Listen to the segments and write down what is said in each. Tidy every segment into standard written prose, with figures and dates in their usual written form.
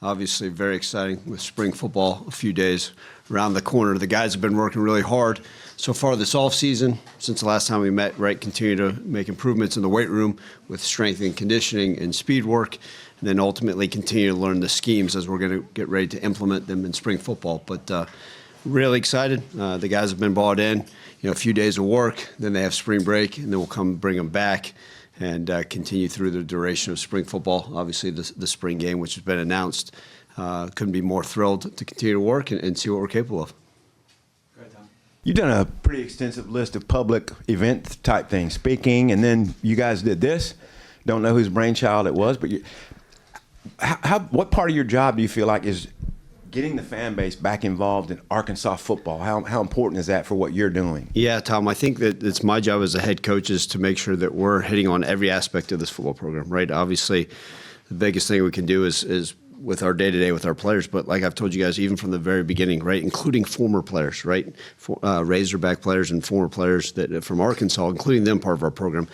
Obviously, very exciting with spring football a few days around the corner. The guys have been working really hard so far this offseason. Since the last time we met, right, continue to make improvements in the weight room with strength and conditioning and speed work, and then ultimately continue to learn the schemes as we're going to get ready to implement them in spring football. But really excited. The guys have been bought in. A few days of work, then they have spring break, and then we'll come bring them back and continue through the duration of spring football. Obviously, the spring game, which has been announced, couldn't be more thrilled to continue to work and see what we're capable of. You've done a pretty extensive list of public event type things, speaking, and then you guys did this. Don't know whose brainchild it was, but what part of your job do you feel like is getting the fan base back involved in Arkansas football? How important is that for what you're doing? Yeah, Tom, I think that it's my job as a head coach is to make sure that we're hitting on every aspect of this football program, right? Obviously, the biggest thing we can do is with our day-to-day with our players, but like I've told you guys, even from the very beginning, right, including former players, right, Razorback players and former players that from Arkansas, including them part of our program,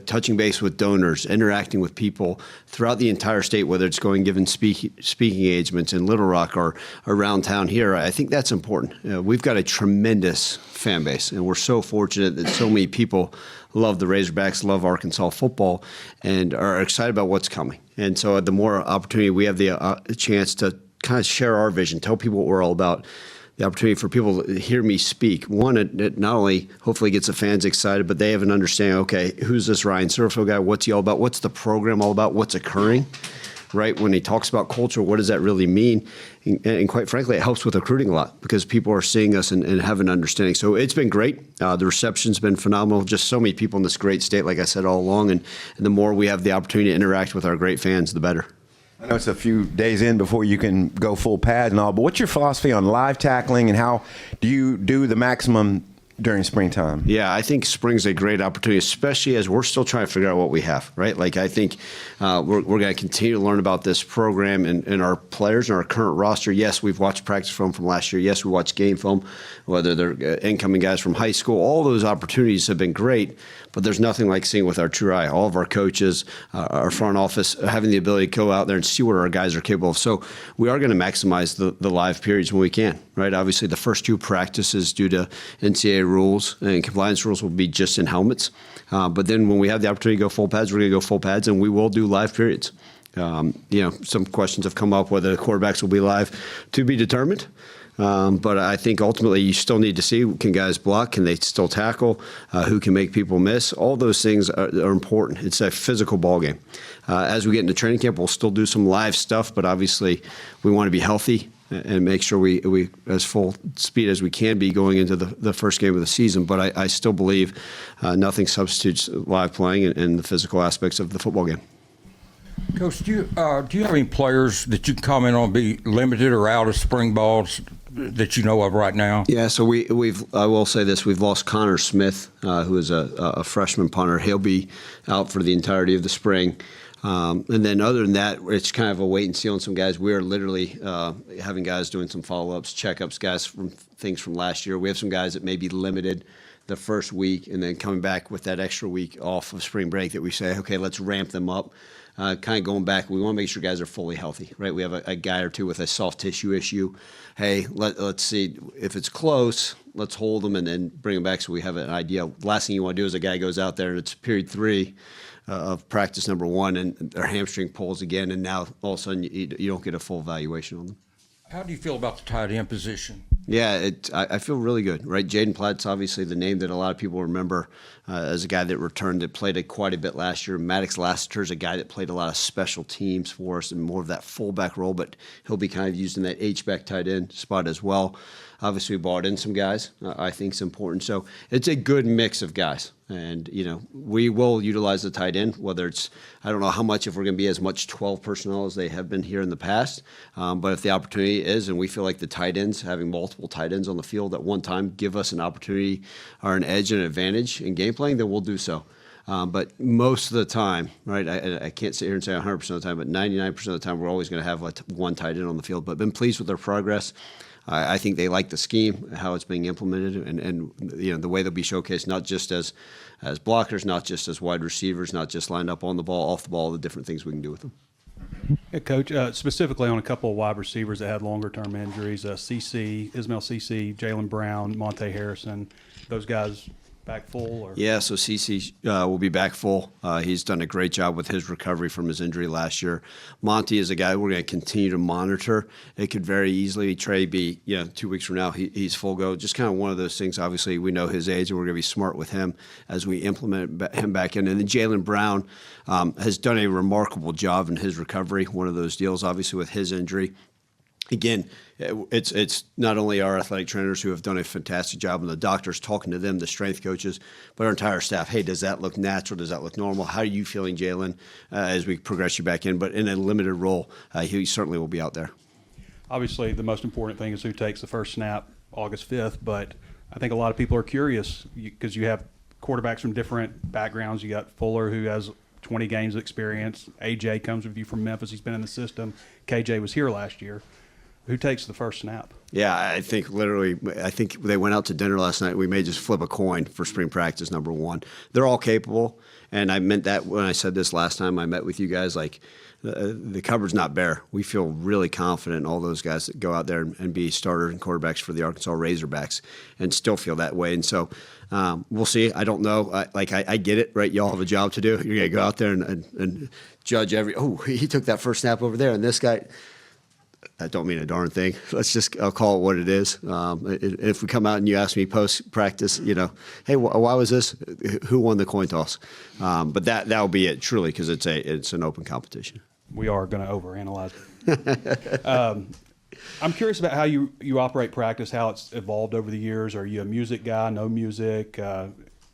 touching base with donors, interacting with people throughout the entire state, whether it's going giving speaking engagements in Little Rock or around town here. I think that's important. We've got a tremendous fan base, and we're so fortunate that so many people love the Razorbacks, love Arkansas football, and are excited about what's coming. And so the more opportunity we have the chance to kind of share our vision, tell people what we're all about, the opportunity for people to hear me speak. One, it not only hopefully gets the fans excited, but they have an understanding, okay, who's this Ryan Silverfield guy? What's he all about? What's the program all about? What's occurring? Right? When he talks about culture, what does that really mean? And quite frankly, it helps with recruiting a lot because people are seeing us and have an understanding. So it's been great. The reception's been phenomenal. Just so many people in this great state, like I said all along. And the more we have the opportunity to interact with our great fans, the better. I know it's a few days in before you can go full pad and all, but what's your philosophy on live tackling and how do you do the maximum during springtime? Yeah, I think spring's a great opportunity, especially as we're still trying to figure out what we have, right? Like I think we're going to continue to learn about this program and our players and our current roster. Yes, we've watched practice film from last year. Yes, we watched game film, whether they're incoming guys from high school. All those opportunities have been great, but there's nothing like seeing with our true eye. All of our coaches, our front office, having the ability to go out there and see what our guys are capable of. So we are going to maximize the live periods when we can, right? Obviously, the first two practices due to NCAA rules and compliance rules will be just in helmets. But then when we have the opportunity to go full pads, we're going to go full pads, and we will do live periods. Some questions have come up whether the quarterbacks will be live, to be determined. But I think ultimately you still need to see, can guys block? Can they still tackle? Who can make people miss? All those things are important. It's a physical ball game. As we get into training camp, we'll still do some live stuff, but obviously we want to be healthy and make sure we as full speed as we can be going into the first game of the season. But I still believe nothing substitutes live playing and the physical aspects of the football game. Coach, do you have any players that you can comment on be limited or out of spring balls that you know of right now? Yeah, so I will say this: we've lost Connor Smith, who is a freshman punter. He'll be out for the entirety of the spring. And then other than that, it's kind of a wait and see on some guys. We're literally having guys doing some follow-ups, checkups, guys from things from last year. We have some guys that may be limited the first week and then coming back with that extra week off of spring break that we say, okay, let's ramp them up. Kind of going back, we want to make sure guys are fully healthy, right? We have a guy or two with a soft tissue issue. Hey, let's see if it's close. Let's hold them and then bring them back so we have an idea. Last thing you want to do is a guy goes out there and it's period 3 of practice number 1 and their hamstring pulls again, and now all of a sudden you don't get a full evaluation on them. How do you feel about the tight end position? Yeah, I feel really good, right? Jaden Platt's obviously the name that a lot of people remember as a guy that returned, that played quite a bit last year. Maddox Lassiter is a guy that played a lot of special teams for us and more of that fullback role, but he'll be kind of used in that H-back tight end spot as well. Obviously, we brought in some guys I think is important. So it's a good mix of guys. And, we will utilize the tight end, whether it's, I don't know how much, if we're going to be as much 12 personnel as they have been here in the past. But if the opportunity is, and we feel like the tight ends, having multiple tight ends on the field at one time, give us an opportunity or an edge and an advantage in game playing, then we'll do so. But most of the time, right, I can't sit here and say 100% of the time, but 99% of the time we're always going to have one tight end on the field. But been pleased with their progress. I think they like the scheme, how it's being implemented, and the way they'll be showcased, not just as blockers, not just as wide receivers, not just lined up on the ball, off the ball, the different things we can do with them. Yeah, Coach, specifically on a couple of wide receivers that had longer-term injuries, Ismail CC, Jalen Brown, Monte Harrison, those guys back full? Or? Yeah, so CC will be back full. He's done a great job with his recovery from his injury last year. Monty is a guy we're going to continue to monitor. It could very easily, Trey, be 2 weeks from now, he's full go. Just kind of one of those things. Obviously, we know his age, and we're going to be smart with him as we implement him back in. And then Jalen Brown has done a remarkable job in his recovery. One of those deals, obviously, with his injury. Again, it's not only our athletic trainers who have done a fantastic job and the doctors talking to them, the strength coaches, but our entire staff. Hey, does that look natural? Does that look normal? How are you feeling, Jalen, as we progress you back in? But in a limited role, he certainly will be out there. Obviously, the most important thing is who takes the first snap August 5th, but I think a lot of people are curious because you have quarterbacks from different backgrounds. You got Fuller, who has 20 games of experience. AJ comes with you from Memphis. He's been in the system. KJ was here last year. Who takes the first snap? Yeah, I think they went out to dinner last night. We may just flip a coin for spring practice, number one. They're all capable, and I meant that when I said this last time I met with you guys. Like, the cupboard's not bare. We feel really confident in all those guys that go out there and be starter and quarterbacks for the Arkansas Razorbacks and still feel that way. And so we'll see. I don't know. I get it, right? Y'all have a job to do. You're going to go out there and judge he took that first snap over there, and this guy – I don't mean a darn thing. I'll call it what it is. If we come out and you ask me post-practice, hey, why was this? Who won the coin toss? But that'll be it, truly, because it's an open competition. We are going to overanalyze it. I'm curious about how you operate practice, how it's evolved over the years. Are you a music guy, no music,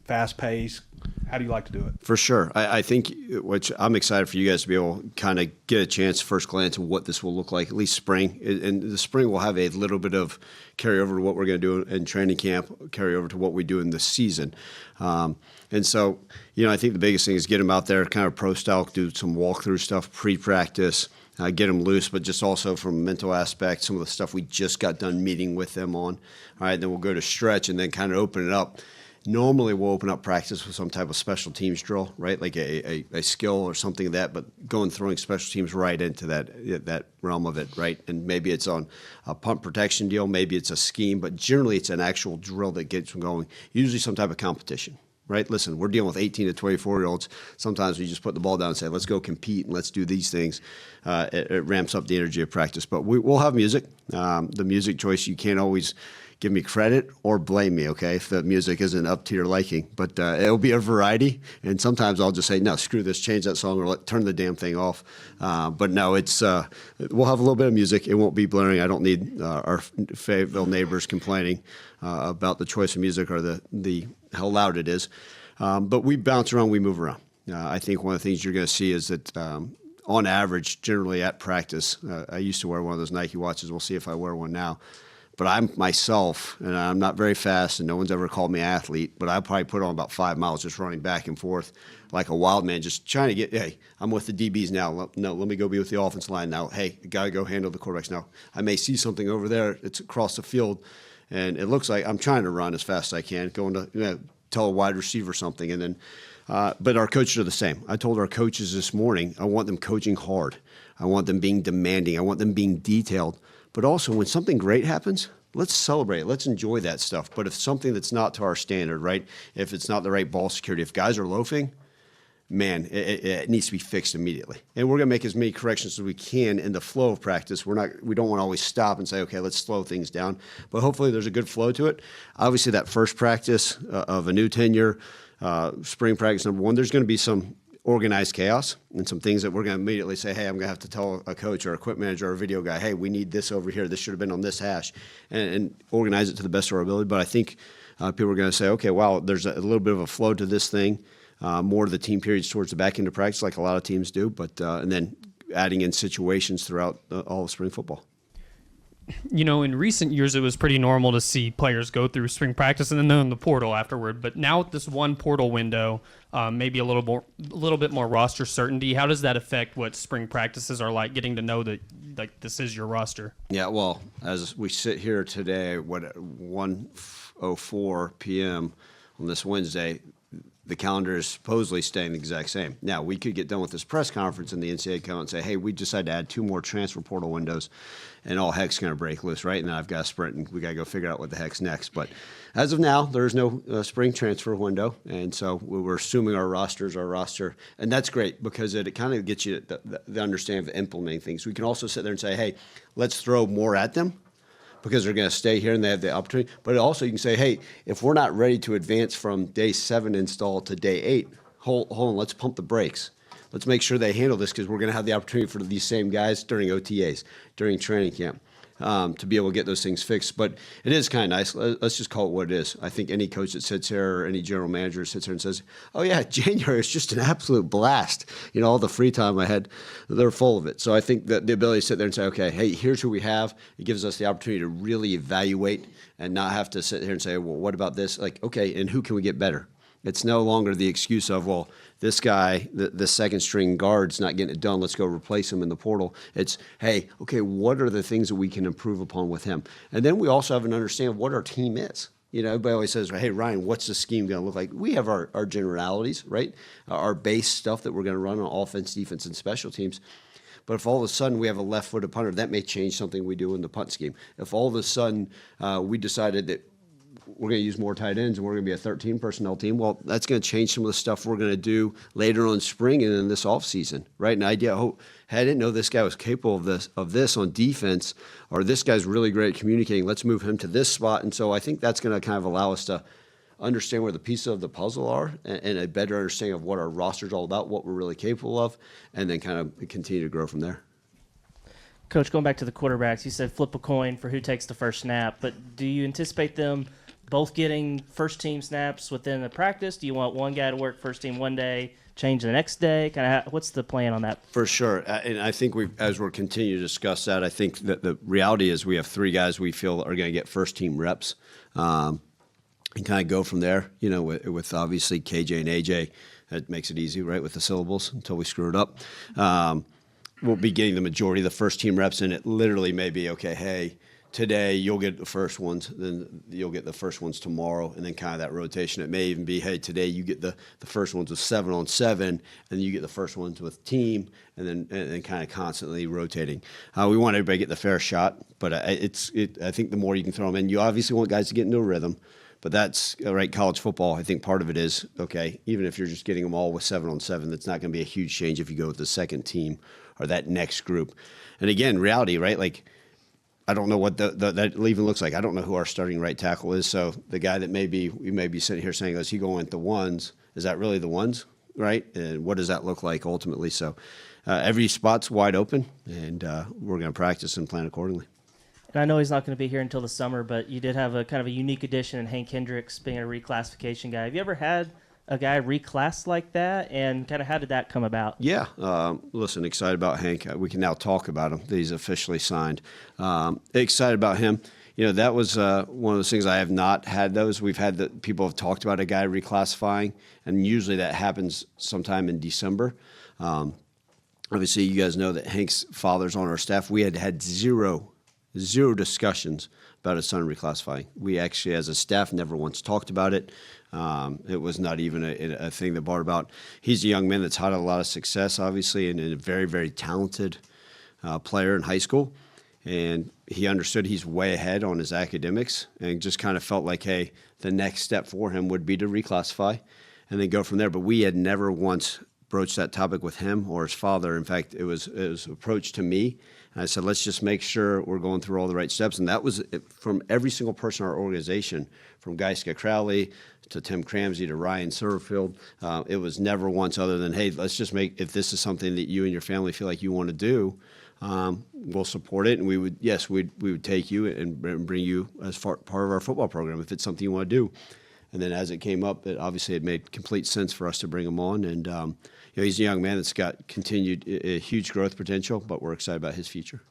fast pace? How do you like to do it? For sure. I think, which I'm excited for you guys to be able to kind of get a chance, first glance, of what this will look like, at least spring. And the spring will have a little bit of carryover to what we're going to do in training camp, carry over to what we do in the season. And so, I think the biggest thing is get them out there, kind of pro style, do some walkthrough stuff, pre-practice, get them loose, but just also from a mental aspect, some of the stuff we just got done meeting with them on. All right, then we'll go to stretch and then kind of open it up. Normally, we'll open up practice with some type of special teams drill, right? Like a skill or something like that, but throwing special teams right into that realm of it, right? And maybe it's on a punt protection deal, maybe it's a scheme, but generally it's an actual drill that gets them going, usually some type of competition, right? Listen, we're dealing with 18 to 24-year-olds. Sometimes we just put the ball down and say, let's go compete and let's do these things. It ramps up the energy of practice. But we'll have music. The music choice, you can't always give me credit or blame me, okay, if the music isn't up to your liking. But it'll be a variety, and sometimes I'll just say, no, screw this, change that song, or turn the damn thing off. But no, we'll have a little bit of music. It won't be blaring. I don't need our Fayetteville neighbors complaining about the choice of music or the how loud it is. But we bounce around, we move around. I think one of the things you're going to see is that on average, generally at practice, I used to wear one of those Nike watches. We'll see if I wear one now. But I'm myself, and I'm not very fast, and no one's ever called me an athlete, but I probably put on about 5 miles just running back and forth like a wild man, just trying to hey, I'm with the DBs now. No, let me go be with the offensive line now. Hey, got to go handle the quarterbacks now. I may see something over there. It's across the field, and it looks like I'm trying to run as fast as I can, going to tell a wide receiver something. And then, but our coaches are the same. I told our coaches this morning, I want them coaching hard. I want them being demanding. I want them being detailed. But also, when something great happens, let's celebrate it. Let's enjoy that stuff. But if something that's not to our standard, right, if it's not the right ball security, if guys are loafing, man, it needs to be fixed immediately. And we're going to make as many corrections as we can in the flow of practice. We don't want to always stop and say, okay, let's slow things down. But hopefully there's a good flow to it. Obviously, that first practice of a new tenure, spring practice number one, there's going to be some organized chaos and some things that we're going to immediately say, hey, I'm going to have to tell a coach or equipment manager or a video guy, hey, we need this over here. This should have been on this hash, and organize it to the best of our ability. But I think people are going to say, okay, wow, there's a little bit of a flow to this thing, more of the team periods towards the back end of practice like a lot of teams do, but and then adding in situations throughout all of spring football. In recent years, it was pretty normal to see players go through spring practice and then they're in the portal afterward. But now with this one portal window, maybe a little bit more roster certainty. How does that affect what spring practices are like? Getting to know that like this is your roster. Yeah, well, as we sit here today, at 1:04 p.m. on this Wednesday, the calendar is supposedly staying the exact same. Now, we could get done with this press conference and the NCAA come out and say, hey, we decided to add 2 more transfer portal windows and all heck's going to break loose, right? And then I've got to sprint and we got to go figure out what the heck's next. But as of now, there's no spring transfer window. And so we're assuming our roster. And that's great because it kind of gets you the understanding of implementing things. We can also sit there and say, hey, let's throw more at them, because they're going to stay here and they have the opportunity. But also you can say, hey, if we're not ready to advance from day 7 install to day 8, hold on, let's pump the brakes. Let's make sure they handle this because we're going to have the opportunity for these same guys during OTAs, during training camp, to be able to get those things fixed. But it is kind of nice. Let's just call it what it is. I think any coach that sits here or any general manager sits here and says, oh, yeah, January is just an absolute blast. You know, all the free time I had, they're full of it. So I think that the ability to sit there and say, okay, hey, here's who we have. It gives us the opportunity to really evaluate and not have to sit here and say, well, what about this? Like, okay, and who can we get better? It's no longer the excuse of, well, this guy, the second string guard's not getting it done. Let's go replace him in the portal. It's, hey, okay, what are the things that we can improve upon with him? And then we also have an understanding of what our team is. You know, everybody always says, hey, Ryan, what's the scheme going to look like? We have our generalities, right? Our base stuff that we're going to run on offense, defense, and special teams. But if all of a sudden we have a left-footed punter, that may change something we do in the punt scheme. If all of a sudden we decided that we're going to use more tight ends and we're going to be a 13 personnel team, well, that's going to change some of the stuff we're going to do later on in spring and in this offseason, right? And I didn't know this guy was capable of this on defense, or this guy's really great at communicating. Let's move him to this spot. And so I think that's going to kind of allow us to understand where the pieces of the puzzle are and a better understanding of what our roster's all about, what we're really capable of, and then kind of continue to grow from there. Coach, going back to the quarterbacks, you said flip a coin for who takes the first snap, but do you anticipate them both getting first-team snaps within the practice? Do you want one guy to work first team one day, change the next day? What's the plan on that? For sure. And I think as we're continuing to discuss that, I think that the reality is we have 3 guys we feel are going to get first-team reps and kind of go from there, you know, with obviously KJ and AJ. That makes it easy, right, with the syllables until we screw it up. We'll be getting the majority of the first-team reps, and it literally may be, okay, hey, today you'll get the first ones, then you'll get the first ones tomorrow, and then kind of that rotation. It may even be, hey, today you get the first ones with 7-on-7, and then you get the first ones with team, and then kind of constantly rotating. We want everybody to get the fair shot, but I think the more you can throw them in, you obviously want guys to get into a rhythm. But that's, right, college football, I think part of it is, okay, even if you're just getting them all with 7-on-7, that's not going to be a huge change if you go with the second team or that next group. And again, reality, right, like, I don't know what that even looks like. I don't know who our starting right tackle is. So the guy that we may be sitting here saying, is he going with the ones? Is that really the ones, right? And what does that look like ultimately? So every spot's wide open, and we're going to practice and plan accordingly. And I know he's not going to be here until the summer, but you did have a kind of a unique addition in Hank Hendricks being a reclassification guy. Have you ever had a guy reclass like that, and kind of how did that come about? Yeah, listen, excited about Hank. We can now talk about him, that he's officially signed. Excited about him. You know, that was one of those things I have not had those. We've had that people have talked about a guy reclassifying, and usually that happens sometime in December. Obviously, you guys know that Hank's father's on our staff. We had zero discussions about his son reclassifying. We actually, as a staff, never once talked about it. It was not even a thing that brought about. He's a young man that's had a lot of success, obviously, and a very, very talented player in high school. And he understood he's way ahead on his academics and just kind of felt like, hey, the next step for him would be to reclassify and then go from there. But we had never once broached that topic with him or his father. In fact, it was approached to me. And I said, let's just make sure we're going through all the right steps. And that was from every single person in our organization, from Guy Crowley to Tim Cramsey to Ryan Silverfield. It was never once other than, hey, let's just if this is something that you and your family feel like you want to do, we'll support it. And we would take you and bring you as part of our football program if it's something you want to do. And then as it came up, it made complete sense for us to bring him on. And he's a young man that's got continued huge growth potential, but we're excited about his future.